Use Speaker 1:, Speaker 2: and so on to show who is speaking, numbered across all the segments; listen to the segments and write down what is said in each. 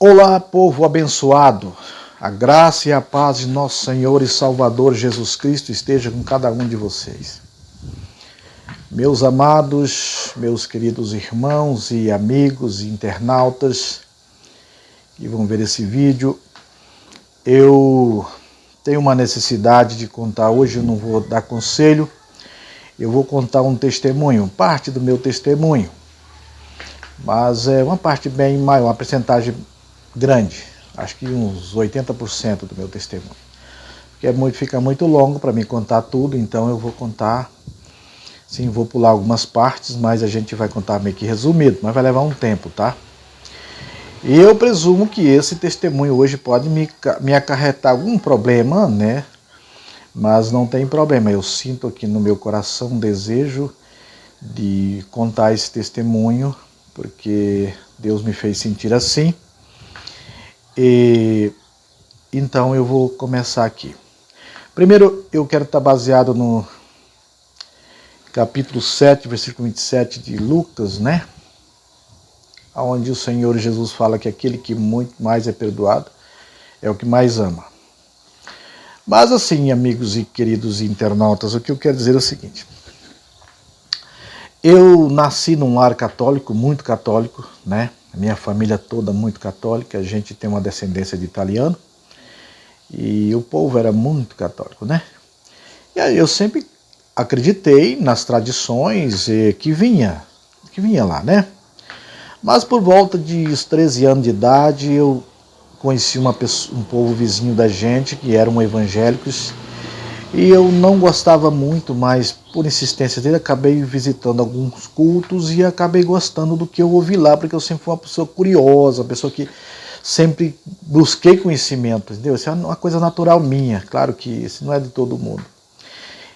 Speaker 1: Olá, povo abençoado, a graça e a paz de nosso Senhor e Salvador Jesus Cristo esteja com cada um de vocês. Meus amados, meus queridos irmãos e amigos e internautas que vão ver esse vídeo, eu tenho uma necessidade de contar hoje, eu não vou dar conselho, eu vou contar um testemunho, parte do meu testemunho, mas é uma parte bem maior, uma percentagem grande, acho que uns 80% do meu testemunho, porque fica muito longo para mim contar tudo, então eu vou contar, sim, vou pular algumas partes, mas a gente vai contar meio que resumido, mas vai levar um tempo, tá? E eu presumo que esse testemunho hoje pode me acarretar algum problema, né? Mas não tem problema, eu sinto aqui no meu coração um desejo de contar esse testemunho, porque Deus me fez sentir assim. E então eu vou começar aqui. Primeiro eu quero estar baseado no capítulo 7, versículo 27 de Lucas, né? Onde o Senhor Jesus fala que aquele que muito mais é perdoado é o que mais ama. Mas assim, amigos e queridos internautas, o que eu quero dizer é o seguinte. Eu nasci num lar católico, muito católico, né? A minha família toda muito católica, a gente tem uma descendência de italiano. E o povo era muito católico, né? E aí eu sempre acreditei nas tradições que vinha lá, né? Mas por volta de 13 anos de idade, eu conheci um povo vizinho da gente, que eram evangélicos, e eu não gostava muito, mas por insistência dele, acabei visitando alguns cultos e acabei gostando do que eu ouvi lá, porque eu sempre fui uma pessoa curiosa, uma pessoa que sempre busquei conhecimento, entendeu? Isso é uma coisa natural minha, claro que isso não é de todo mundo.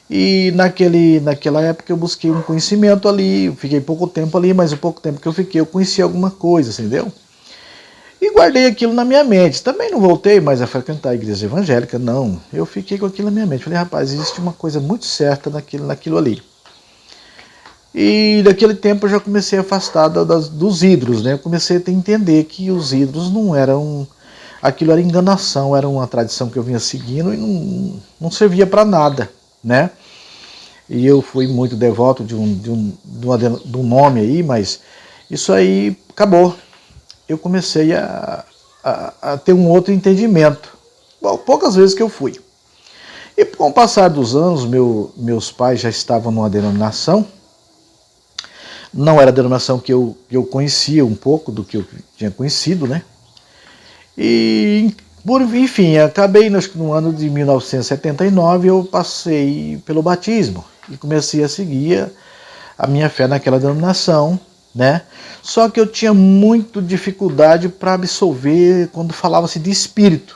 Speaker 1: E naquela época eu busquei um conhecimento ali, fiquei pouco tempo ali, mas o pouco tempo que eu fiquei eu conheci alguma coisa, entendeu? E guardei aquilo na minha mente. Também não voltei mais a frequentar a igreja evangélica, não. Eu fiquei com aquilo na minha mente. Falei, rapaz, existe uma coisa muito certa naquilo ali. E daquele tempo eu já comecei a afastar dos ídolos, né? Eu comecei a entender que os ídolos não eram... Aquilo era enganação, era uma tradição que eu vinha seguindo e não servia para nada, né? E eu fui muito devoto de um nome aí, mas isso aí acabou. Eu comecei a ter um outro entendimento. Bom, poucas vezes que eu fui. E com o passar dos anos, meus pais já estavam numa denominação. Não era a denominação que eu conhecia um pouco do que eu tinha conhecido, né? E, enfim, acabei no ano de 1979, eu passei pelo batismo e comecei a seguir a minha fé naquela denominação, né? Só que eu tinha muito dificuldade para absorver quando falava-se de espírito.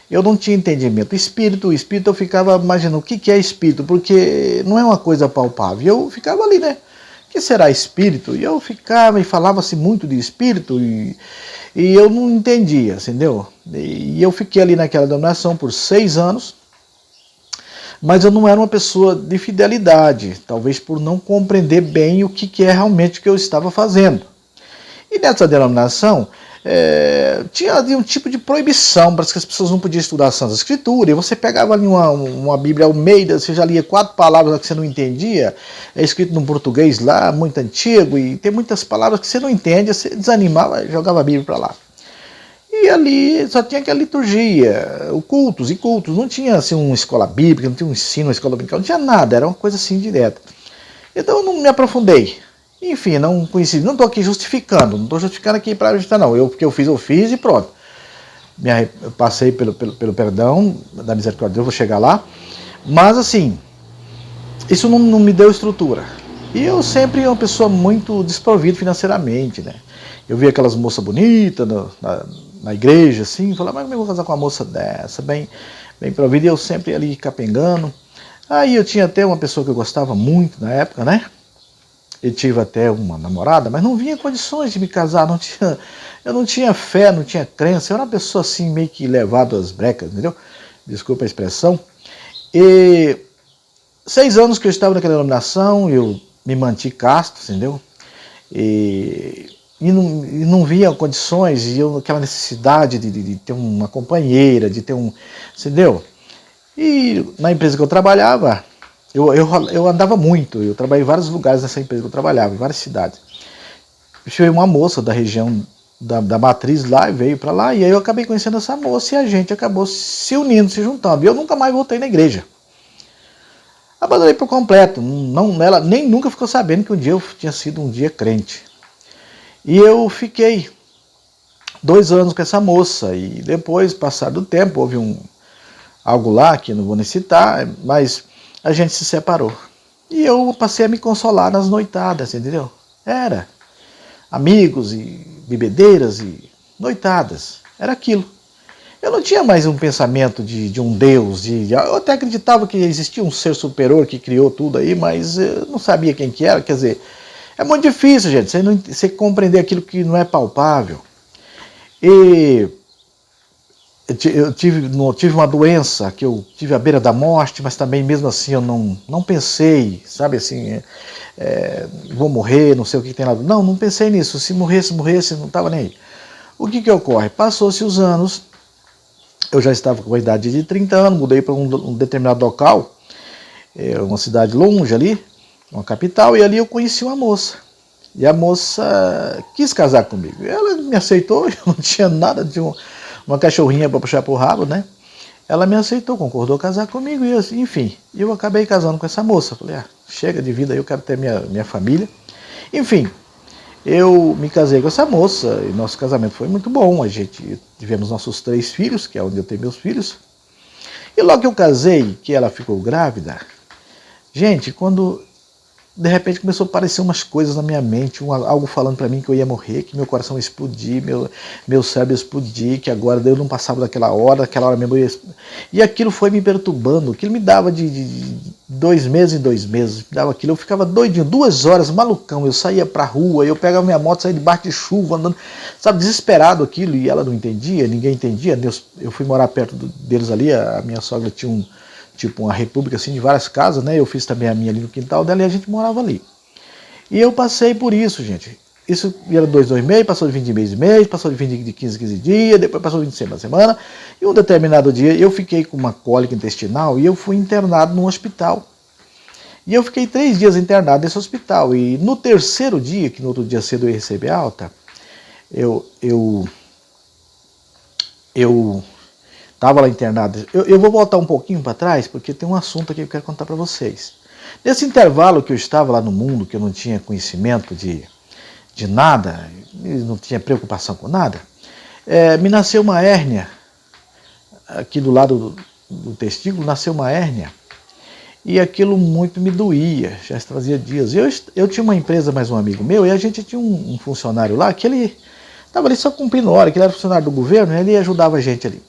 Speaker 1: Eu não tinha entendimento. Espírito, eu ficava imaginando o que é espírito, porque não é uma coisa palpável. Eu ficava ali, né? O que será espírito? E eu ficava e falava-se muito de espírito e eu não entendia, entendeu? E eu fiquei ali naquela denominação por 6 anos, mas eu não era uma pessoa de fidelidade, talvez por não compreender bem o que é realmente o que eu estava fazendo. E nessa denominação, tinha um tipo de proibição, parece que as pessoas não podiam estudar a Santa Escritura, e você pegava ali uma Bíblia Almeida, você já lia 4 palavras que você não entendia, é escrito num português lá, muito antigo, e tem muitas palavras que você não entende, você desanimava e jogava a Bíblia para lá. E ali só tinha aquela liturgia, cultos, não tinha assim uma escola bíblica, não tinha um ensino, uma escola bíblica, não tinha nada, era uma coisa assim direta. Então eu não me aprofundei. Enfim, não conheci, não estou aqui justificando, não estou justificando aqui para justificar não, o que eu fiz e pronto. Eu passei pelo perdão da misericórdia de Deus, vou chegar lá, mas assim, isso não me deu estrutura. E eu sempre uma pessoa muito desprovida financeiramente, né? Eu via aquelas moças bonitas na igreja, assim, falava, mas como eu vou casar com uma moça dessa, bem provida, e eu sempre ali capengando. Aí eu tinha até uma pessoa que eu gostava muito na época, né? Eu tive até uma namorada, mas não vinha condições de me casar, eu não tinha fé, não tinha crença, eu era uma pessoa assim meio que levado às brecas, entendeu? Desculpa a expressão. E 6 anos que eu estava naquela denominação, eu me mantive casto, entendeu? E e não via condições, e eu aquela necessidade de ter uma companheira, de ter um, entendeu? E na empresa que eu trabalhava, eu andava muito, eu trabalhei em vários lugares nessa empresa que eu trabalhava, em várias cidades. Veio uma moça da região da matriz lá e veio para lá, e aí eu acabei conhecendo essa moça e a gente acabou se unindo, se juntando. E eu nunca mais voltei na igreja. Abandonei por completo. Não, ela nem nunca ficou sabendo que um dia eu tinha sido um dia crente. E eu fiquei 2 anos com essa moça. E depois, passar do tempo, houve algo lá que não vou nem citar, mas a gente se separou. E eu passei a me consolar nas noitadas, entendeu? Era amigos e bebedeiras e noitadas. Era aquilo. Eu não tinha mais um pensamento de um Deus, eu até acreditava que existia um ser superior que criou tudo aí, mas eu não sabia quem que era. Quer dizer, é muito difícil, gente, você compreender aquilo que não é palpável. E eu tive uma doença, que eu tive à beira da morte, mas também mesmo assim eu não pensei, sabe assim, vou morrer, não sei o que tem lá. Não pensei nisso, se morresse, não estava nem aí. O que ocorre? Passou-se os anos, eu já estava com a idade de 30 anos, mudei para um determinado local, uma cidade longe ali, uma capital, e ali eu conheci uma moça. E a moça quis casar comigo. Ela me aceitou, eu não tinha nada de uma cachorrinha para puxar pro rabo, né? Ela me aceitou, concordou a casar comigo, e enfim, eu acabei casando com essa moça. Falei, chega de vida, eu quero ter minha família. Enfim, eu me casei com essa moça e nosso casamento foi muito bom. A gente tivemos nossos 3 filhos, que é onde eu tenho meus filhos. E logo que eu casei, que ela ficou grávida, gente, quando de repente começou a aparecer umas coisas na minha mente, algo falando para mim que eu ia morrer, que meu coração ia explodir, meu cérebro ia explodir, que agora eu não passava daquela hora mesmo ia explodir. E aquilo foi me perturbando, aquilo me dava de 2 meses em 2 meses, me dava aquilo, eu ficava doidinho, 2 horas, malucão, eu saía pra rua, eu pegava minha moto, saía debaixo de chuva, andando, sabe, desesperado aquilo, e ela não entendia, ninguém entendia. Eu fui morar perto deles ali, a minha sogra tinha tipo uma república assim de várias casas, né? Eu fiz também a minha ali no quintal dela e a gente morava ali. E eu passei por isso, gente. Isso era 2 meses, passou de 20 meses em mês, passou de 20 de 15 dias, depois passou de 20 semana. E um determinado dia eu fiquei com uma cólica intestinal e eu fui internado num hospital. E eu fiquei 3 dias internado nesse hospital. E no terceiro dia, que no outro dia cedo eu ia receber alta, eu estava lá internado. Eu vou voltar um pouquinho para trás, porque tem um assunto aqui que eu quero contar para vocês. Nesse intervalo que eu estava lá no mundo, que eu não tinha conhecimento de nada, não tinha preocupação com nada, me nasceu uma hérnia, aqui do lado do testículo, nasceu uma hérnia, e aquilo muito me doía, já fazia dias. Eu tinha uma empresa, mais um amigo meu, e a gente tinha um funcionário lá, que ele estava ali só cumprindo hora, que ele era funcionário do governo, e ele ajudava a gente ali.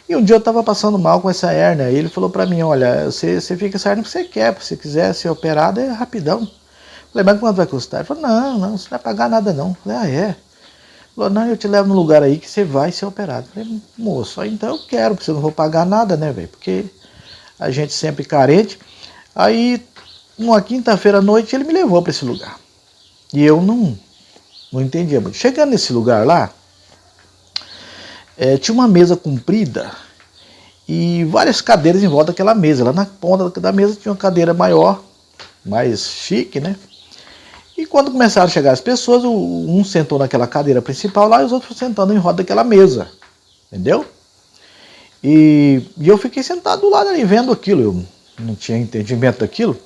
Speaker 1: E um dia eu estava passando mal com essa hérnia, e ele falou para mim, olha, você fica com essa hérnia porque você quer, se quiser ser operado é rapidão. Falei, mas quanto vai custar? Ele falou, não, você não vai pagar nada não. Falei, é? Ele falou, não, eu te levo no lugar aí que você vai ser operado. Falei, moço, então eu quero, porque eu não vou pagar nada, né, velho? Porque a gente sempre carente. Aí, numa quinta-feira à noite, ele me levou para esse lugar. E eu não entendia muito. Chegando nesse lugar lá, tinha uma mesa comprida e várias cadeiras em volta daquela mesa. Lá na ponta da mesa tinha uma cadeira maior, mais chique, né? E quando começaram a chegar as pessoas, um sentou naquela cadeira principal lá e os outros sentando em roda daquela mesa, entendeu? E eu fiquei sentado do lado ali vendo aquilo, eu não tinha entendimento daquilo.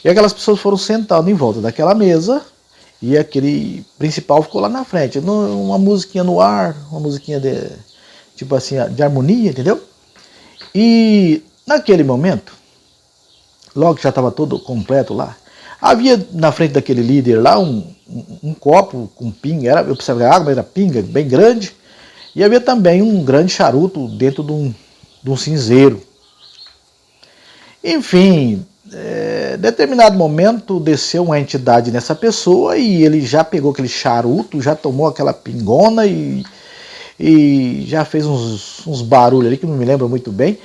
Speaker 1: E aquelas pessoas foram sentando em volta daquela mesa e aquele principal ficou lá na frente, uma musiquinha no ar, uma musiquinha tipo assim, de harmonia, entendeu? E naquele momento, logo que já estava todo completo lá, havia na frente daquele líder lá um copo com pinga, eu precisava de água, mas era pinga, bem grande, e havia também um grande charuto dentro de um cinzeiro. Enfim, determinado momento desceu uma entidade nessa pessoa e ele já pegou aquele charuto, já tomou aquela pingona e já fez uns barulhos ali que não me lembro muito bem,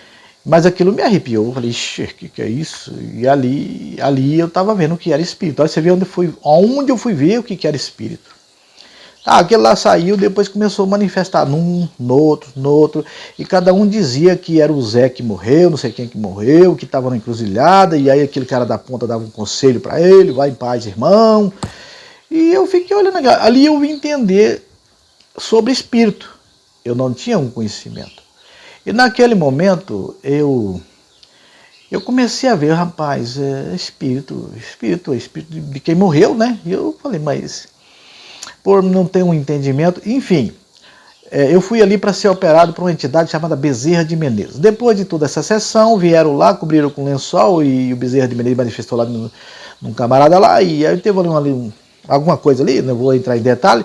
Speaker 1: mas aquilo me arrepiou. Eu falei, que é isso? E ali eu estava vendo o que era espírito. Aí você vê onde eu fui ver o que era espírito. Aquele lá saiu, depois começou a manifestar num, no outro, e cada um dizia que era o Zé que morreu, não sei quem que morreu, que estava na encruzilhada, e aí aquele cara da ponta dava um conselho para ele, vai em paz, irmão. E eu fiquei olhando, ali eu vim entender sobre espírito, eu não tinha um conhecimento. E naquele momento eu comecei a ver, rapaz, espírito de quem morreu, né? E eu falei, mas por não ter um entendimento, enfim, eu fui ali para ser operado por uma entidade chamada Bezerra de Menezes. Depois de toda essa sessão, vieram lá, cobriram com lençol e o Bezerra de Menezes manifestou lá num camarada lá, e aí teve alguma coisa ali, não vou entrar em detalhe,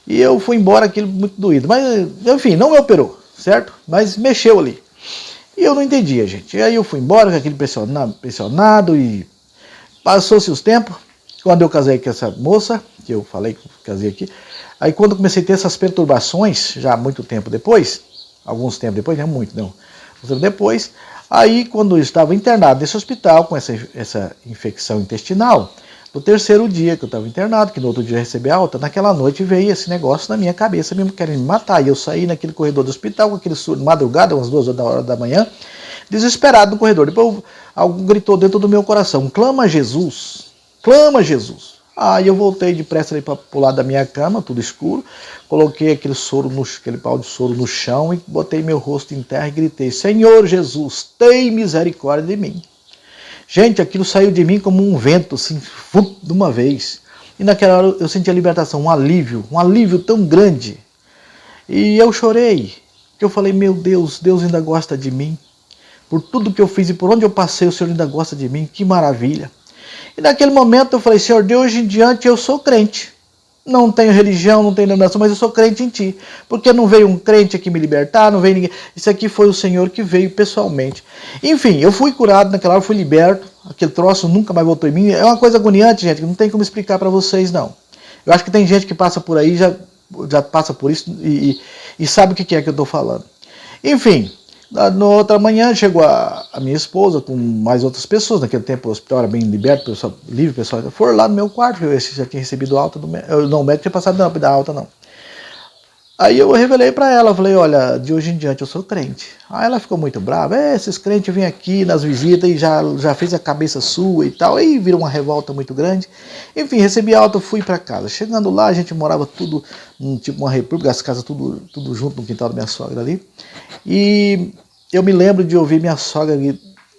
Speaker 1: e eu fui embora aquilo muito doído. Mas, enfim, não me operou, certo? Mas mexeu ali. E eu não entendia, gente. E aí eu fui embora com aquele pressionado e passou-se os tempos. Quando eu casei com essa moça, que eu falei que casei aqui, aí quando eu comecei a ter essas perturbações, já muito tempo depois, alguns tempos depois, não é muito, não, alguns tempos depois, aí quando eu estava internado nesse hospital com essa infecção intestinal, no terceiro dia que eu estava internado, que no outro dia eu recebi alta, naquela noite veio esse negócio na minha cabeça, mesmo querendo me matar. E eu saí naquele corredor do hospital com aquele surdo, madrugada, umas 2 horas da manhã, desesperado no corredor. Depois alguém gritou dentro do meu coração, clama a Jesus, clama a Jesus. Aí eu voltei depressa para o lado da minha cama, tudo escuro, coloquei aquele pau de soro no chão e botei meu rosto em terra e gritei, Senhor Jesus, tem misericórdia de mim. Gente, aquilo saiu de mim como um vento, assim, de uma vez. E naquela hora eu senti a libertação, um alívio tão grande. E eu chorei, porque eu falei, meu Deus, Deus ainda gosta de mim. Por tudo que eu fiz e por onde eu passei, o Senhor ainda gosta de mim, que maravilha. E naquele momento eu falei, Senhor, de hoje em diante eu sou crente. Não tenho religião, não tenho denominação, mas eu sou crente em ti. Porque não veio um crente aqui me libertar, não veio ninguém. Isso aqui foi o Senhor que veio pessoalmente. Enfim, eu fui curado naquela hora, fui liberto. Aquele troço nunca mais voltou em mim. É uma coisa agoniante, gente, que não tem como explicar para vocês, não. Eu acho que tem gente que passa por aí, já passa por isso e sabe o que é que eu estou falando. Enfim, na outra manhã chegou a minha esposa com mais outras pessoas. Naquele tempo o hospital era bem liberto, livre, pessoal. Foram lá no meu quarto, eu já tinha recebido alta do médico. Não, o médico tinha passado não, da alta não. Aí eu revelei para ela, falei, olha, de hoje em diante eu sou crente. Aí ela ficou muito brava, esses crentes vêm aqui nas visitas e já fez a cabeça sua e tal. Aí virou uma revolta muito grande. Enfim, recebi alta, fui para casa. Chegando lá, a gente morava tudo, tipo uma república, as casas tudo junto no quintal da minha sogra ali. E eu me lembro de ouvir minha sogra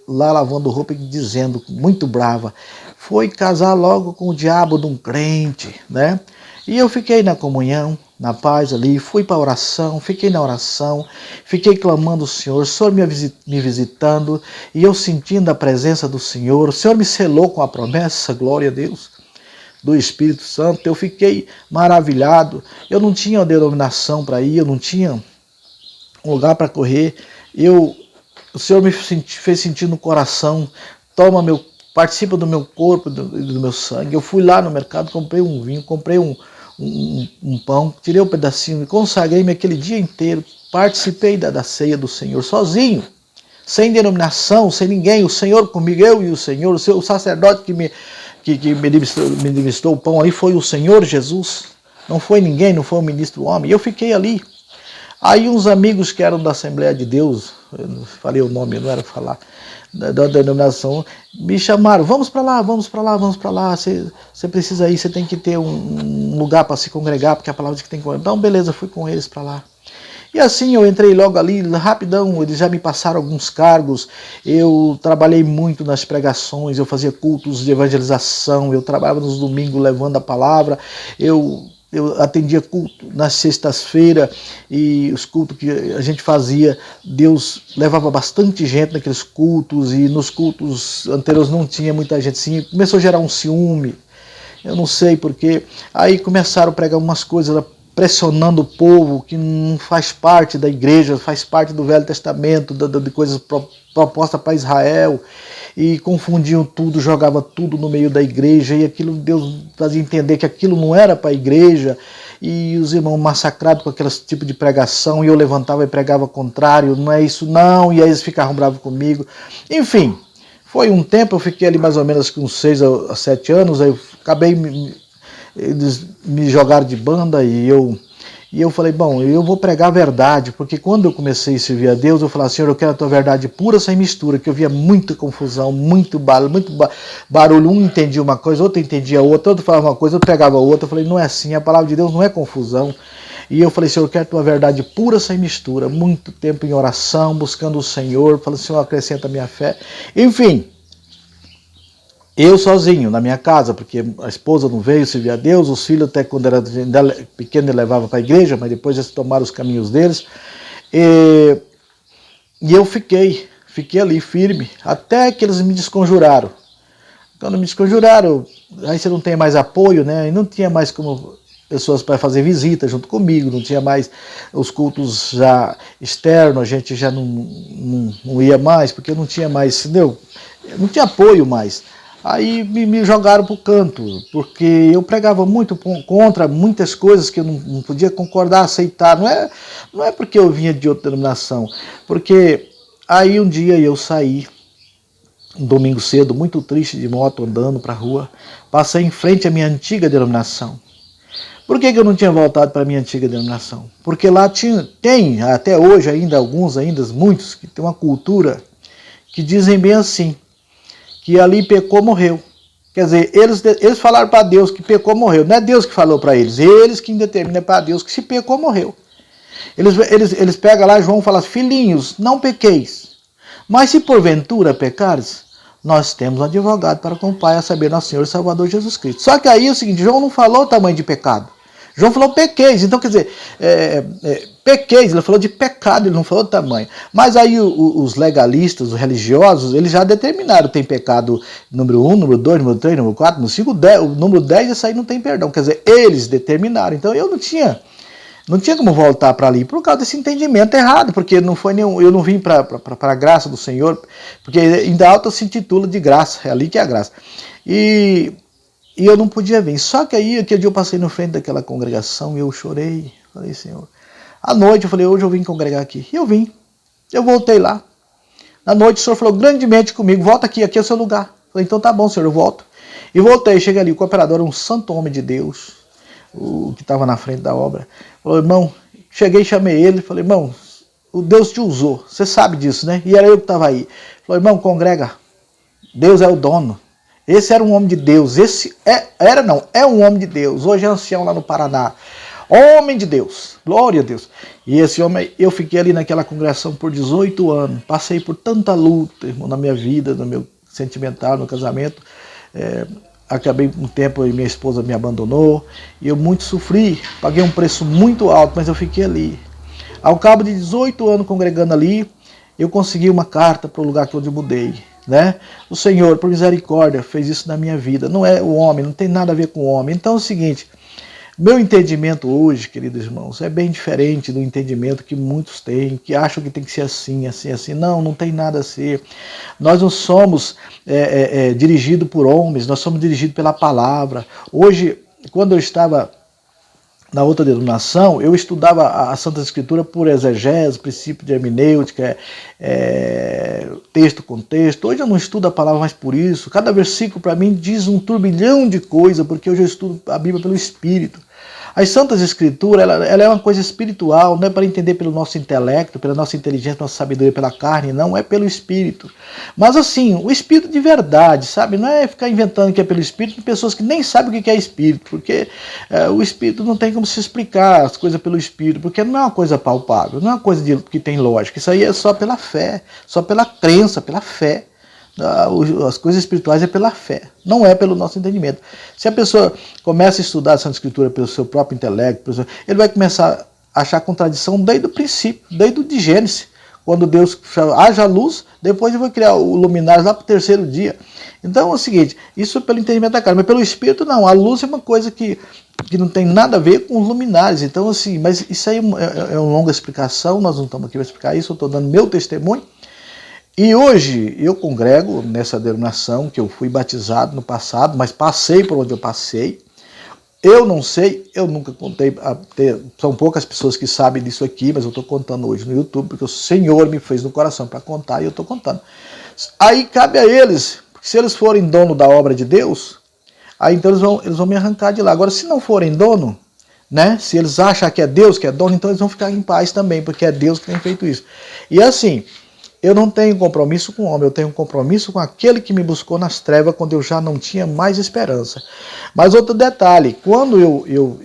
Speaker 1: lá lavando roupa e dizendo, muito brava, foi casar logo com o diabo de um crente, né? E eu fiquei na comunhão, na paz ali, fui para a oração, fiquei na oração, fiquei clamando o Senhor me visitando, e eu sentindo a presença do Senhor, o Senhor me selou com a promessa, glória a Deus, do Espírito Santo. Eu fiquei maravilhado, eu não tinha denominação para ir, eu não tinha um lugar para correr, o Senhor me fez sentir no coração, participa do meu corpo, do meu sangue. Eu fui lá no mercado, comprei um vinho, comprei um pão, tirei um pedacinho e consagrei-me aquele dia inteiro, participei da ceia do Senhor sozinho, sem denominação, sem ninguém, o Senhor comigo, eu e o Senhor, o sacerdote que me ministrou o pão aí foi o Senhor Jesus, não foi ninguém, não foi um ministro homem, e eu fiquei ali. Aí uns amigos que eram da Assembleia de Deus, eu não falei o nome, eu não era falar, da denominação, me chamaram, vamos para lá, você precisa ir, você tem que ter um lugar para se congregar, porque a palavra diz que tem que congregar. Então beleza, fui com eles para lá. E assim eu entrei logo ali, rapidão, eles já me passaram alguns cargos, eu trabalhei muito nas pregações, eu fazia cultos de evangelização, eu trabalhava nos domingos levando a palavra, eu atendia culto nas sextas-feiras, e os cultos que a gente fazia, Deus levava bastante gente naqueles cultos, e nos cultos anteriores não tinha muita gente assim, começou a gerar um ciúme, eu não sei porquê. Aí começaram a pregar umas coisas, pressionando o povo que não faz parte da igreja, faz parte do Velho Testamento, de coisas propostas para Israel, e confundiam tudo, jogavam tudo no meio da igreja, e aquilo Deus fazia entender que aquilo não era para a igreja, e os irmãos massacrados com aquele tipo de pregação, e eu levantava e pregava contrário, não é isso não, e aí eles ficavam bravos comigo. Enfim, foi um tempo, eu fiquei ali mais ou menos com 6 a 7 anos, aí eu acabei eles me jogaram de banda e eu falei, bom, eu vou pregar a verdade, porque quando eu comecei a servir a Deus, eu falava, Senhor, eu quero a tua verdade pura, sem mistura, que eu via muita confusão, muito barulho, um entendia uma coisa, outro entendia outra, outro falava uma coisa, outro pregava outra. Eu falei, não é assim, a palavra de Deus não é confusão. E eu falei, Senhor, eu quero a tua verdade pura, sem mistura, muito tempo em oração, buscando o Senhor, falei, Senhor, acrescenta a minha fé. Enfim, eu sozinho, na minha casa, porque a esposa não veio servir a Deus, os filhos até quando era pequeno ele levava para a igreja, mas depois eles tomaram os caminhos deles. E eu fiquei ali firme, até que eles me desconjuraram. Quando me desconjuraram, aí você não tem mais apoio, né? E não tinha mais como pessoas para fazer visita junto comigo, não tinha mais os cultos já externos, a gente já não ia mais, porque não tinha mais, entendeu? Não tinha apoio mais. Aí me jogaram para o canto, porque eu pregava muito contra muitas coisas que eu não podia concordar, aceitar. Não é porque eu vinha de outra denominação, porque aí um dia eu saí, um domingo cedo, muito triste de moto, andando para a rua, passei em frente à minha antiga denominação. Por que eu não tinha voltado para a minha antiga denominação? Porque lá tem, até hoje ainda, muitos, que tem uma cultura que dizem bem assim, que ali pecou, morreu. Quer dizer, eles falaram para Deus que pecou, morreu. Não é Deus que falou para eles que determinam para Deus que se pecou, morreu. Eles pegam lá, João fala, filhinhos, não pequeis. Mas se porventura pecares, nós temos um advogado para com o Pai, a saber, nosso Senhor e Salvador Jesus Cristo. Só que aí é o seguinte, João não falou o tamanho de pecado. João falou pequeis, então quer dizer, pequeis, ele falou de pecado, ele não falou do tamanho. Mas aí os legalistas, os religiosos, eles já determinaram, tem pecado número 1, número 2, número 3, número 4, número 5, 10, o número 10, esse aí não tem perdão. Quer dizer, eles determinaram, então eu não tinha como voltar para ali, por causa desse entendimento errado, porque não foi nenhum, eu não vim para a graça do Senhor, porque ainda alta se intitula de graça, é ali que é a graça. E eu não podia vir. Só que aí, aquele dia eu passei no frente daquela congregação e eu chorei. Falei, Senhor. À noite eu falei, hoje eu vim congregar aqui. E eu vim. Eu voltei lá. Na noite o Senhor falou grandemente comigo, volta aqui, aqui é o seu lugar. Falei, então tá bom, Senhor, eu volto. E voltei, cheguei ali, o cooperador era um santo homem de Deus, o que estava na frente da obra. Falei, irmão, cheguei, chamei ele, falei, irmão, o Deus te usou, você sabe disso, né? E era eu que estava aí. Falei, irmão, congrega, Deus é o dono. Esse era um homem de Deus, é um homem de Deus, hoje é ancião lá no Paraná, homem de Deus, glória a Deus. E esse homem, eu fiquei ali naquela congregação por 18 anos, passei por tanta luta, irmão, na minha vida, no meu sentimental, no casamento, acabei um tempo e minha esposa me abandonou, e eu muito sofri, paguei um preço muito alto, mas eu fiquei ali. Ao cabo de 18 anos congregando ali, eu consegui uma carta para o lugar que eu mudei. Né? O Senhor, por misericórdia, fez isso na minha vida. Não é o homem, não tem nada a ver com o homem. Então é o seguinte, meu entendimento hoje, queridos irmãos, é bem diferente do entendimento que muitos têm, que acham que tem que ser assim, assim, assim. Não, não tem nada a ser. Nós não somos dirigidos por homens, nós somos dirigidos pela palavra. Hoje, quando eu estava na outra denominação, eu estudava a Santa Escritura por exegese, princípio de hermenêutica, texto com texto. Hoje eu não estudo a palavra mais por isso. Cada versículo para mim diz um turbilhão de coisas, porque hoje eu estudo a Bíblia pelo Espírito. As Santas Escrituras, ela é uma coisa espiritual, não é para entender pelo nosso intelecto, pela nossa inteligência, nossa sabedoria, pela carne, não, é pelo Espírito. Mas assim, o Espírito de verdade, sabe? Não é ficar inventando que é pelo Espírito de pessoas que nem sabem o que é Espírito, porque o Espírito não tem como se explicar as coisas pelo Espírito, porque não é uma coisa palpável, não é uma coisa que tem lógica, isso aí é só pela fé, só pela crença, pela fé. As coisas espirituais é pela fé, não é pelo nosso entendimento. Se a pessoa começa a estudar a Santa Escritura pelo seu próprio intelecto, ele vai começar a achar contradição desde o princípio, desde o de Gênesis, quando Deus haja luz, depois ele vai criar o luminares lá para o terceiro dia. Então é o seguinte, isso é pelo entendimento da carne, mas pelo Espírito não, a luz é uma coisa que não tem nada a ver com os luminares. Então assim, mas isso aí é uma longa explicação, nós não estamos aqui para explicar isso, eu estou dando meu testemunho. E hoje eu congrego nessa denominação que eu fui batizado no passado, mas passei por onde eu passei. Eu não sei, eu nunca contei, são poucas pessoas que sabem disso aqui, mas eu estou contando hoje no YouTube, porque o Senhor me fez no coração para contar e eu estou contando. Aí cabe a eles, porque se eles forem dono da obra de Deus, Aí então eles vão me arrancar de lá. Agora, se não forem dono, né? Se eles acham que é Deus que é dono, então eles vão ficar em paz também, porque é Deus que tem feito isso. E assim, eu não tenho compromisso com o homem, eu tenho compromisso com aquele que me buscou nas trevas quando eu já não tinha mais esperança. Mas outro detalhe, quando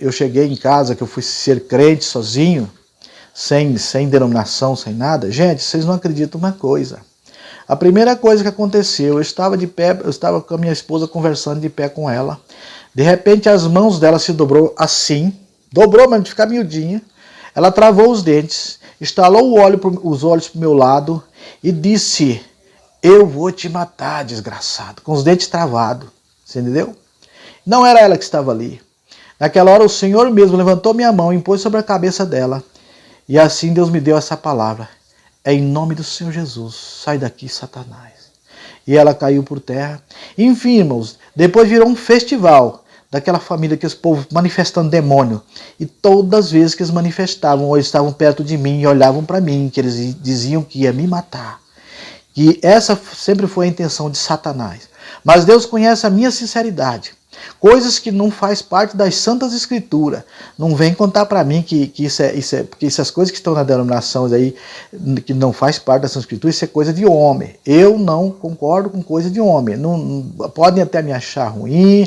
Speaker 1: eu cheguei em casa, que eu fui ser crente sozinho, sem denominação, sem nada, gente, vocês não acreditam uma coisa. A primeira coisa que aconteceu, eu estava de pé, eu estava com a minha esposa conversando de pé com ela. De repente as mãos dela se dobrou assim, dobrou, mas de ficar miudinha. Ela travou os dentes, estalou os olhos para o meu lado e disse: eu vou te matar, desgraçado, com os dentes travados. Você entendeu? Não era ela que estava ali. Naquela hora o Senhor mesmo levantou minha mão e pôs sobre a cabeça dela. E assim Deus me deu essa palavra: é em nome do Senhor Jesus, sai daqui, Satanás. E ela caiu por terra. Enfim, irmãos, depois virou um festival daquela família, que os povos manifestando demônio. E todas as vezes que eles manifestavam, ou estavam perto de mim e olhavam para mim, que eles diziam que ia me matar. E essa sempre foi a intenção de Satanás. Mas Deus conhece a minha sinceridade. Coisas que não faz parte das Santas Escrituras. Não vem contar para mim porque essas coisas que estão na denominação aí, que não faz parte das Santas Escrituras, isso é coisa de homem. Eu não concordo com coisa de homem. Não, podem até me achar ruim,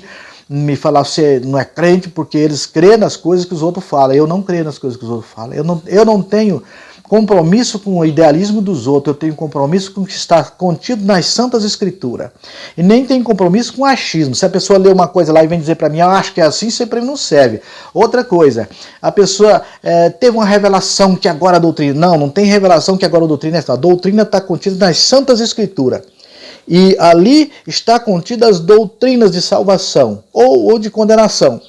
Speaker 1: me falar você não é crente porque eles crêem nas coisas que os outros falam. Eu não creio nas coisas que os outros falam. Eu não tenho compromisso com o idealismo dos outros, eu tenho compromisso com o que está contido nas Santas Escrituras. E nem tenho compromisso com o achismo. Se a pessoa lê uma coisa lá e vem dizer para mim, eu acho que é assim, sempre não serve. Outra coisa, a pessoa teve uma revelação que agora a doutrina... Não tem revelação que agora a doutrina é essa. A doutrina está contida nas Santas Escrituras. E ali está contida as doutrinas de salvação ou de condenação.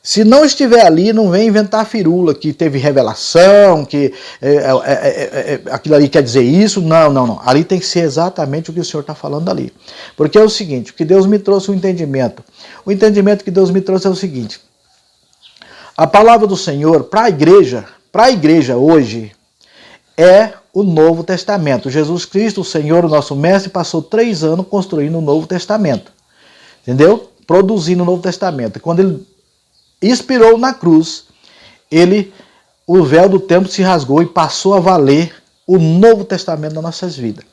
Speaker 1: Se não estiver ali, não vem inventar firula, que teve revelação, que aquilo ali quer dizer isso. Não. Ali tem que ser exatamente o que o Senhor está falando ali. Porque é o seguinte, que Deus me trouxe um entendimento. O entendimento que Deus me trouxe é o seguinte. A palavra do Senhor para a igreja hoje, é o Novo Testamento. Jesus Cristo, o Senhor, o nosso mestre, passou 3 anos construindo o Novo Testamento. Entendeu? Produzindo o Novo Testamento. E quando ele expirou na cruz, o véu do templo se rasgou e passou a valer o Novo Testamento nas nossas vidas.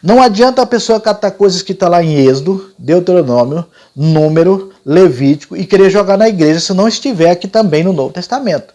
Speaker 1: Não adianta a pessoa catar coisas que estão lá em Êxodo, Deuteronômio, Número, Levítico e querer jogar na igreja se não estiver aqui também no Novo Testamento.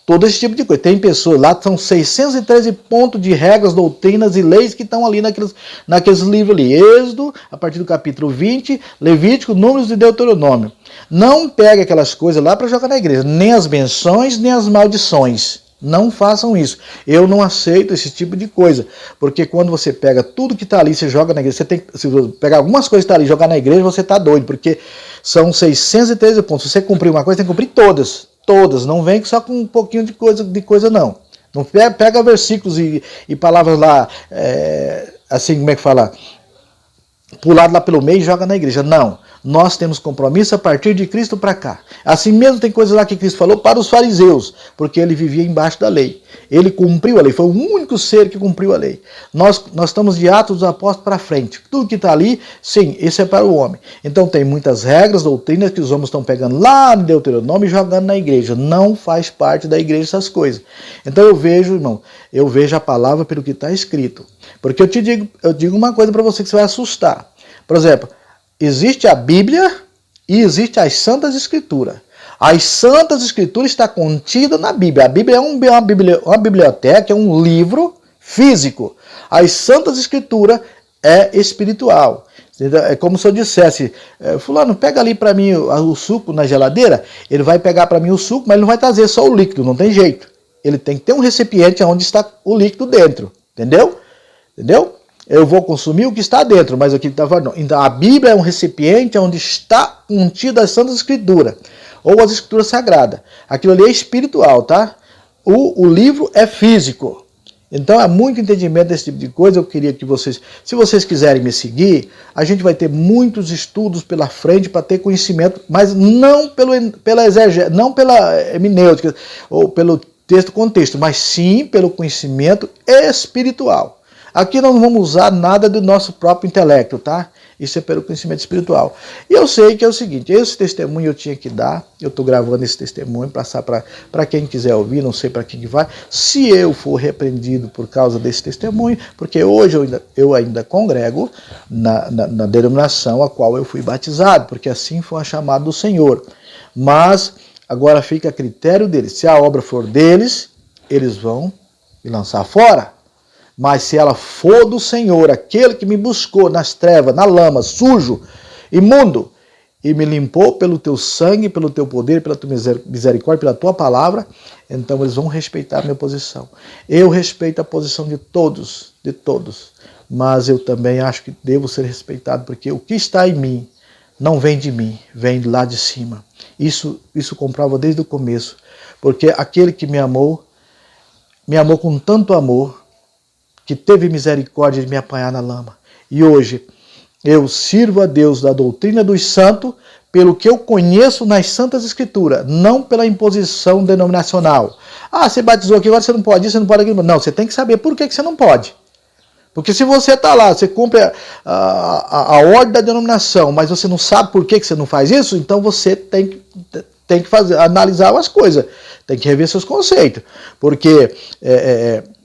Speaker 1: Todo esse tipo de coisa. Tem pessoas lá, são 613 pontos de regras, doutrinas e leis que estão ali naqueles livros ali. Êxodo, a partir do capítulo 20, Levítico, Números e Deuteronômio. Não pegue aquelas coisas lá para jogar na igreja. Nem as benções, nem as maldições. Não façam isso. Eu não aceito esse tipo de coisa. Porque quando você pega tudo que está ali, você joga na igreja. Se você pegar algumas coisas que estão ali e jogar na igreja, você está doido. Porque são 613 pontos. Se você cumprir uma coisa, tem que cumprir todas. Todas, não vem só com um pouquinho de coisa não. Não pega versículos e palavras lá, assim, como é que fala? Pulado lá pelo meio e joga na igreja. Não, nós temos compromisso a partir de Cristo para cá. Assim mesmo tem coisas lá que Cristo falou para os fariseus, porque ele vivia embaixo da lei. Ele cumpriu a lei, foi o único ser que cumpriu a lei. Nós estamos de Atos dos Apóstolos para frente. Tudo que está ali, sim, isso é para o homem. Então tem muitas regras, doutrinas que os homens estão pegando lá no Deuteronômio e jogando na igreja. Não faz parte da igreja essas coisas. Então eu vejo, irmão, a palavra pelo que está escrito. Porque eu digo uma coisa para você que você vai assustar. Por exemplo, existe a Bíblia e existe as Santas Escrituras. As Santas Escrituras estão contidas na Bíblia. A Bíblia é uma biblioteca, é um livro físico. As Santas Escrituras é espiritual. É como se eu dissesse, fulano, pega ali para mim o suco na geladeira. Ele vai pegar para mim o suco, mas ele não vai trazer só o líquido, não tem jeito. Ele tem que ter um recipiente onde está o líquido dentro. Entendeu? Eu vou consumir o que está dentro, mas aqui está fora não. Então a Bíblia é um recipiente onde está contida as Santas Escrituras, ou as Escrituras Sagradas. Aquilo ali é espiritual, tá? O livro é físico. Então há muito entendimento desse tipo de coisa. Eu queria que vocês, se vocês quiserem me seguir, a gente vai ter muitos estudos pela frente para ter conhecimento, mas não pela exegese, não pela hermenêutica, ou pelo contexto, mas sim pelo conhecimento espiritual. Aqui nós não vamos usar nada do nosso próprio intelecto, tá? Isso é pelo conhecimento espiritual. E eu sei que é o seguinte, esse testemunho eu tinha que dar, eu estou gravando esse testemunho, passar para quem quiser ouvir, não sei para quem que vai. Se eu for repreendido por causa desse testemunho, porque hoje eu ainda congrego na denominação a qual eu fui batizado, porque assim foi a chamada do Senhor. Mas agora fica a critério deles. Se a obra for deles, eles vão me lançar fora. Mas se ela for do Senhor, aquele que me buscou nas trevas, na lama, sujo, imundo, e me limpou pelo teu sangue, pelo teu poder, pela tua misericórdia, pela tua palavra, então eles vão respeitar a minha posição. Eu respeito a posição de todos, mas eu também acho que devo ser respeitado, porque o que está em mim não vem de mim, vem lá de cima. Isso comprova desde o começo, porque aquele que me amou com tanto amor, que teve misericórdia de me apanhar na lama. E hoje eu sirvo a Deus da doutrina dos santos pelo que eu conheço nas Santas Escrituras, não pela imposição denominacional. Ah, você batizou aqui, agora você não pode isso, você não pode aquilo. Não, você tem que saber por que você não pode. Porque se você está lá, você cumpre a ordem da denominação, mas você não sabe por que você não faz isso, então você tem que analisar as coisas, tem que rever seus conceitos. Porque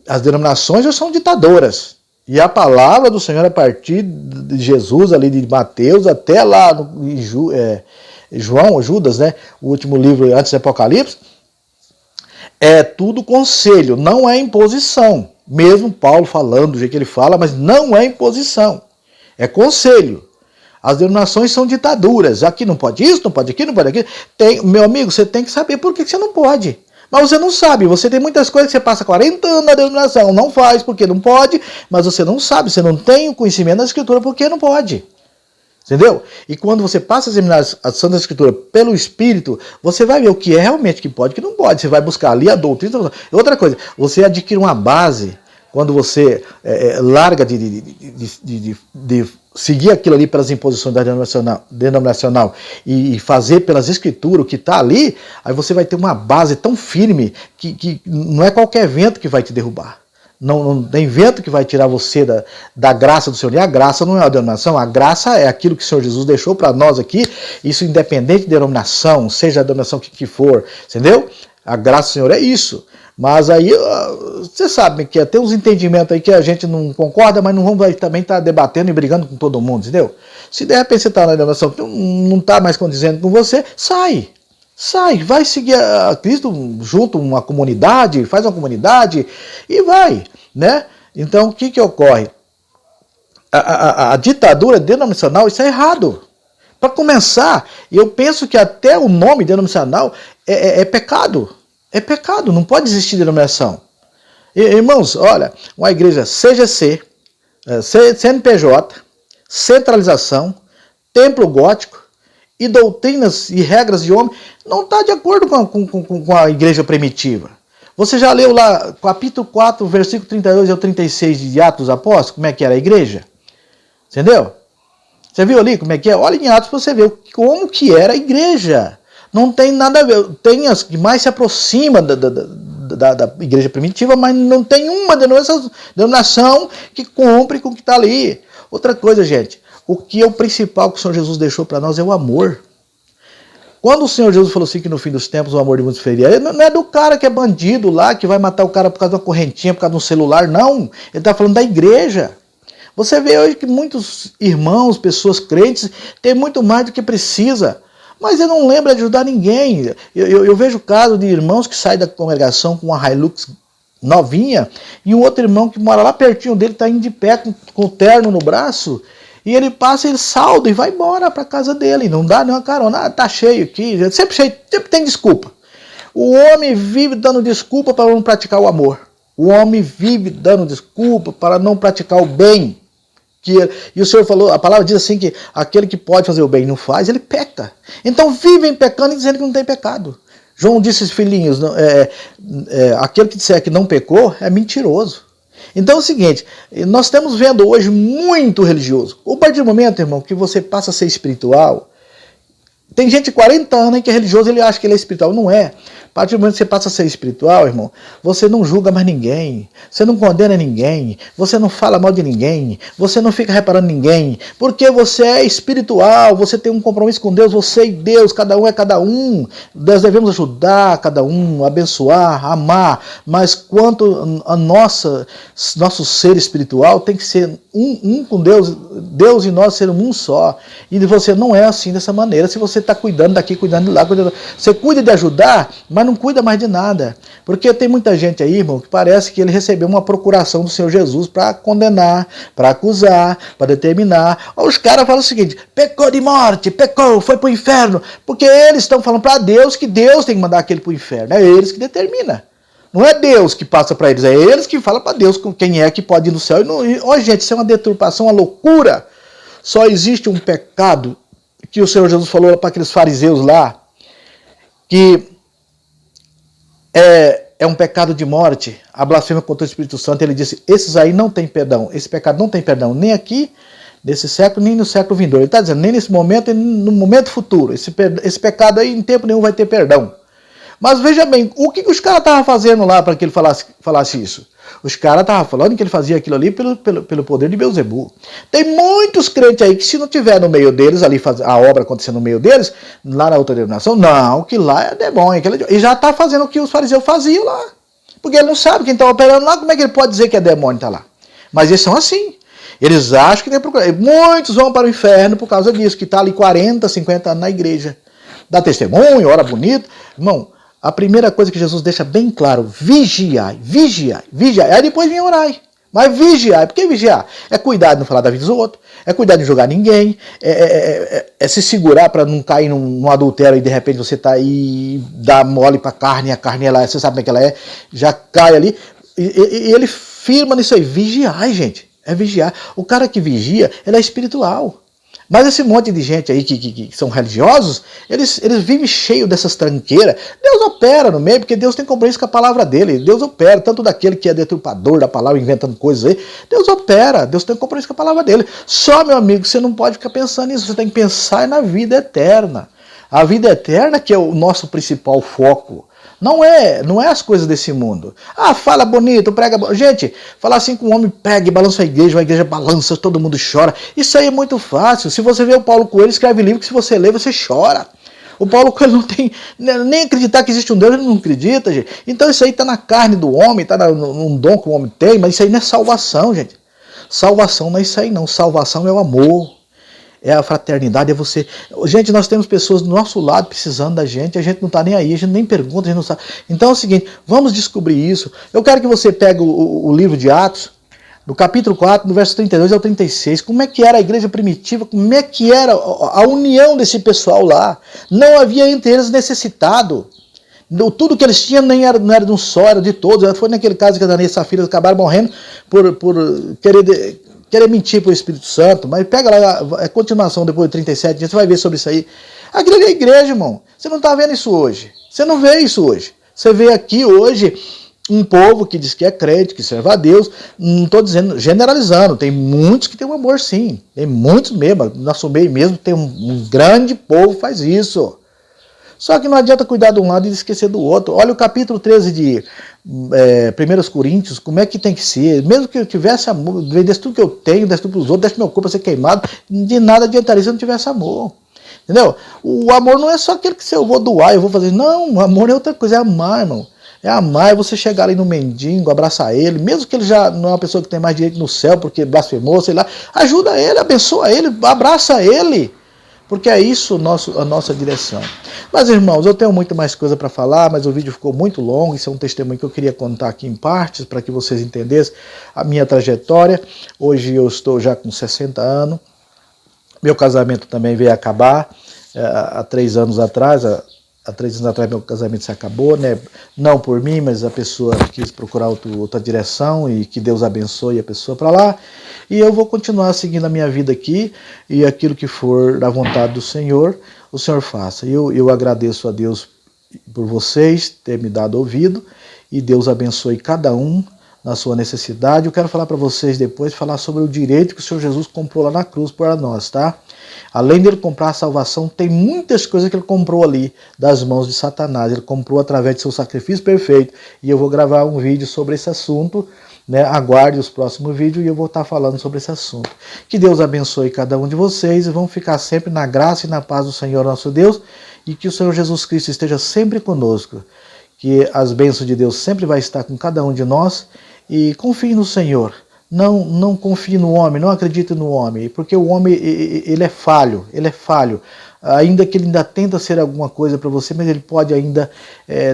Speaker 1: as denominações já são ditadoras. E a palavra do Senhor, a partir de Jesus, ali de Mateus, até lá em Judas, né, o último livro antes do Apocalipse, é tudo conselho, não é imposição. Mesmo Paulo falando do jeito que ele fala, mas não é imposição, é conselho. As denominações são ditaduras. Aqui não pode isso, não pode aquilo, não pode aquilo. Meu amigo, você tem que saber por que você não pode. Mas você não sabe, você tem muitas coisas que você passa 40 anos na denominação, não faz porque não pode, mas você não sabe, você não tem o conhecimento da Escritura porque não pode. Entendeu? E quando você passa a examinar a Santa Escritura pelo Espírito, você vai ver o que é realmente que pode e o que não pode. Você vai buscar ali a doutrina. Outra coisa, você adquire uma base quando você larga de seguir aquilo ali pelas imposições da denominacional e fazer pelas escrituras o que está ali, aí você vai ter uma base tão firme que não é qualquer vento que vai te derrubar. Não tem vento que vai tirar você da graça do Senhor. E a graça não é a denominação, a graça é aquilo que o Senhor Jesus deixou para nós aqui, isso independente de denominação, seja a denominação que for, entendeu? A graça do Senhor é isso. Mas aí, você sabe que tem uns entendimentos aí que a gente não concorda, mas não vamos também estar debatendo e brigando com todo mundo, entendeu? Se de repente você está na denominação que não está mais condizendo com você, sai, vai seguir a Cristo junto uma comunidade, faz uma comunidade e vai, né? Então, o que ocorre? A ditadura denominacional, isso é errado. Para começar, eu penso que até o nome denominacional é pecado. É pecado, não pode existir denominação. Irmãos, olha, uma igreja CGC, CNPJ, centralização, templo gótico e doutrinas e regras de homem não está de acordo com a igreja primitiva. Você já leu lá, capítulo 4, versículo 32 ao 36 de Atos dos Apóstolos, como é que era a igreja? Entendeu? Você viu ali como é que é? Olha em Atos para você ver como que era a igreja. Não tem nada a ver, tem as que mais se aproxima da igreja primitiva, mas não tem uma denominação que cumpre com o que está ali. Outra coisa, gente, o que é o principal que o Senhor Jesus deixou para nós é o amor. Quando o Senhor Jesus falou assim que no fim dos tempos o amor de muitos feriria, não é do cara que é bandido lá, que vai matar o cara por causa de uma correntinha, por causa de um celular, não. Ele está falando da igreja. Você vê hoje que muitos irmãos, pessoas crentes, têm muito mais do que precisa. Mas ele não lembra de ajudar ninguém. Eu vejo casos de irmãos que saem da congregação com uma Hilux novinha e um outro irmão que mora lá pertinho dele está indo de pé com o terno no braço e ele passa, ele salda e vai embora para casa dele. Não dá nenhuma carona. Tá cheio aqui, sempre cheio, sempre tem desculpa. O homem vive dando desculpa para não praticar o amor. O homem vive dando desculpa para não praticar o bem. E o Senhor falou, a palavra diz assim que aquele que pode fazer o bem e não faz, ele peca. Então vivem pecando e dizendo que não tem pecado. João disse, filhinhos, aquele que disser que não pecou é mentiroso. Então é o seguinte, nós estamos vendo hoje muito religioso. A partir do momento, irmão, que você passa a ser espiritual, Tem gente de 40 anos que é religioso, ele acha que ele é espiritual. Não é. A partir do momento que você passa a ser espiritual, irmão, você não julga mais ninguém, você não condena ninguém, você não fala mal de ninguém, você não fica reparando ninguém, porque você é espiritual, você tem um compromisso com Deus, você e Deus, cada um é cada um. Nós devemos ajudar cada um, abençoar, amar, mas quanto a nosso ser espiritual tem que ser um com Deus, Deus e nós ser um só. E você não é assim dessa maneira, se você está cuidando daqui, cuidando de lá, você cuida de ajudar, mas não cuida mais de nada. Porque tem muita gente aí, irmão, que parece que ele recebeu uma procuração do Senhor Jesus para condenar, para acusar, para determinar. Os caras falam o seguinte: pecou de morte, pecou, foi para o inferno, porque eles estão falando para Deus que Deus tem que mandar aquele para o inferno, é eles que determinam. Não é Deus que passa para eles, é eles que falam para Deus quem é que pode ir no céu. Ó, gente, isso é uma deturpação, uma loucura. Só existe um pecado que o Senhor Jesus falou para aqueles fariseus lá, que é um pecado de morte, a blasfêmia contra o Espírito Santo. Ele disse: esses aí não tem perdão, esse pecado não tem perdão, nem aqui, nesse século, nem no século vindouro. Ele está dizendo, nem nesse momento, nem no momento futuro. Esse pecado aí, em tempo nenhum, vai ter perdão. Mas veja bem, o que os caras estavam fazendo lá para que ele falasse isso? Os caras estavam falando que ele fazia aquilo ali pelo poder de Beelzebul. Tem muitos crentes aí que, se não tiver no meio deles, ali a obra acontecendo no meio deles, lá na outra denominação, não, que lá é demônio. E já está fazendo o que os fariseus faziam lá. Porque ele não sabe quem está operando lá, como é que ele pode dizer que é demônio está lá? Mas eles são assim. Eles acham que tem procura. Muitos vão para o inferno por causa disso, que está ali 40, 50 anos na igreja. Dá testemunho, ora bonito. Irmão, a primeira coisa que Jesus deixa bem claro: vigiai, vigiai, vigiai. Aí depois vem orai. Mas vigiai, por que vigiar? É cuidar de não falar da vida dos outros, é cuidar de não julgar ninguém, é se segurar para não cair num adultério e de repente você está aí, dá mole para a carne ela, você sabe como é que ela é, já cai ali. E ele firma nisso aí: vigiai, gente, é vigiar. O cara que vigia, ele é espiritual. Mas esse monte de gente aí que são religiosos, eles vivem cheio dessas tranqueiras. Deus opera no meio, porque Deus tem compromisso com a palavra dele. Deus opera, tanto daquele que é deturpador da palavra, inventando coisas aí. Deus opera, Deus tem compromisso com a palavra dele. Só, meu amigo, você não pode ficar pensando nisso, você tem que pensar na vida eterna. A vida eterna que é o nosso principal foco. Não é as coisas desse mundo. Ah, fala bonito, prega... Gente, falar assim com um homem pega e balança a igreja balança, todo mundo chora. Isso aí é muito fácil. Se você vê o Paulo Coelho, escreve livro que se você lê, você chora. O Paulo Coelho não tem... Nem acreditar que existe um Deus, ele não acredita, gente. Então isso aí está na carne do homem, está num dom que o homem tem, mas isso aí não é salvação, gente. Salvação não é isso aí, não. Salvação é o amor. É a fraternidade, é você... Gente, nós temos pessoas do nosso lado precisando da gente, a gente não está nem aí, a gente nem pergunta, a gente não sabe. Então é o seguinte, vamos descobrir isso. Eu quero que você pegue o livro de Atos, do capítulo 4, do verso 32 ao 36. Como é que era a igreja primitiva, como é que era a união desse pessoal lá. Não havia entre eles necessitado. Tudo que eles tinham não era de um só, era de todos. Foi naquele caso que Ananias e Safira acabaram morrendo por querer mentir para o Espírito Santo. Mas pega lá a continuação depois de 37 dias, você vai ver sobre isso aí. Aquilo ali é igreja, irmão. Você não está vendo isso hoje. Você não vê isso hoje. Você vê aqui hoje um povo que diz que é crente, que serve a Deus. Não estou dizendo, generalizando. Tem muitos que tem um amor, sim. Tem muitos mesmo. Nosso meio mesmo tem um grande povo que faz isso. Só que não adianta cuidar de um lado e esquecer do outro. Olha o capítulo 13 de 1 Coríntios, como é que tem que ser. Mesmo que eu tivesse amor, vendesse tudo que eu tenho, desse tudo para os outros, desse meu corpo para ser queimado, de nada adiantaria se eu não tivesse amor. Entendeu? O amor não é só aquele que eu vou doar, eu vou fazer. Não, o amor é outra coisa, é amar, irmão. É amar, é você chegar ali no mendigo, abraçar ele, mesmo que ele já não é uma pessoa que tem mais direito no céu, porque blasfemou, sei lá. Ajuda ele, abençoa ele, abraça ele. Porque é isso a nossa direção. Mas, irmãos, eu tenho muito mais coisa para falar, mas o vídeo ficou muito longo. Isso é um testemunho que eu queria contar aqui em partes, para que vocês entendessem a minha trajetória. Hoje eu estou já com 60 anos. Meu casamento também veio acabar há 3 anos atrás. Há 3 anos atrás meu casamento se acabou, né? Não por mim, mas a pessoa quis procurar outra direção, e que Deus abençoe a pessoa para lá. E eu vou continuar seguindo a minha vida aqui, e aquilo que for da vontade do Senhor, o Senhor faça. Eu agradeço a Deus por vocês terem me dado ouvido, e Deus abençoe cada um na sua necessidade. Eu quero falar para vocês depois, falar sobre o direito que o Senhor Jesus comprou lá na cruz para nós, tá? Além dele comprar a salvação, tem muitas coisas que ele comprou ali das mãos de Satanás. Ele comprou através de seu sacrifício perfeito. E eu vou gravar um vídeo sobre esse assunto, né? Aguarde os próximos vídeos e eu vou estar falando sobre esse assunto. Que Deus abençoe cada um de vocês e vamos ficar sempre na graça e na paz do Senhor nosso Deus e que o Senhor Jesus Cristo esteja sempre conosco. Que as bênçãos de Deus sempre vai estar com cada um de nós e confie no Senhor. Não confie no homem, não acredite no homem, porque o homem ele é falho, ainda que ele ainda tenta ser alguma coisa para você, mas ele pode ainda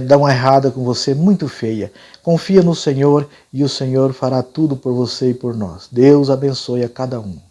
Speaker 1: dar uma errada com você muito feia. Confia no Senhor e o Senhor fará tudo por você e por nós. Deus abençoe a cada um.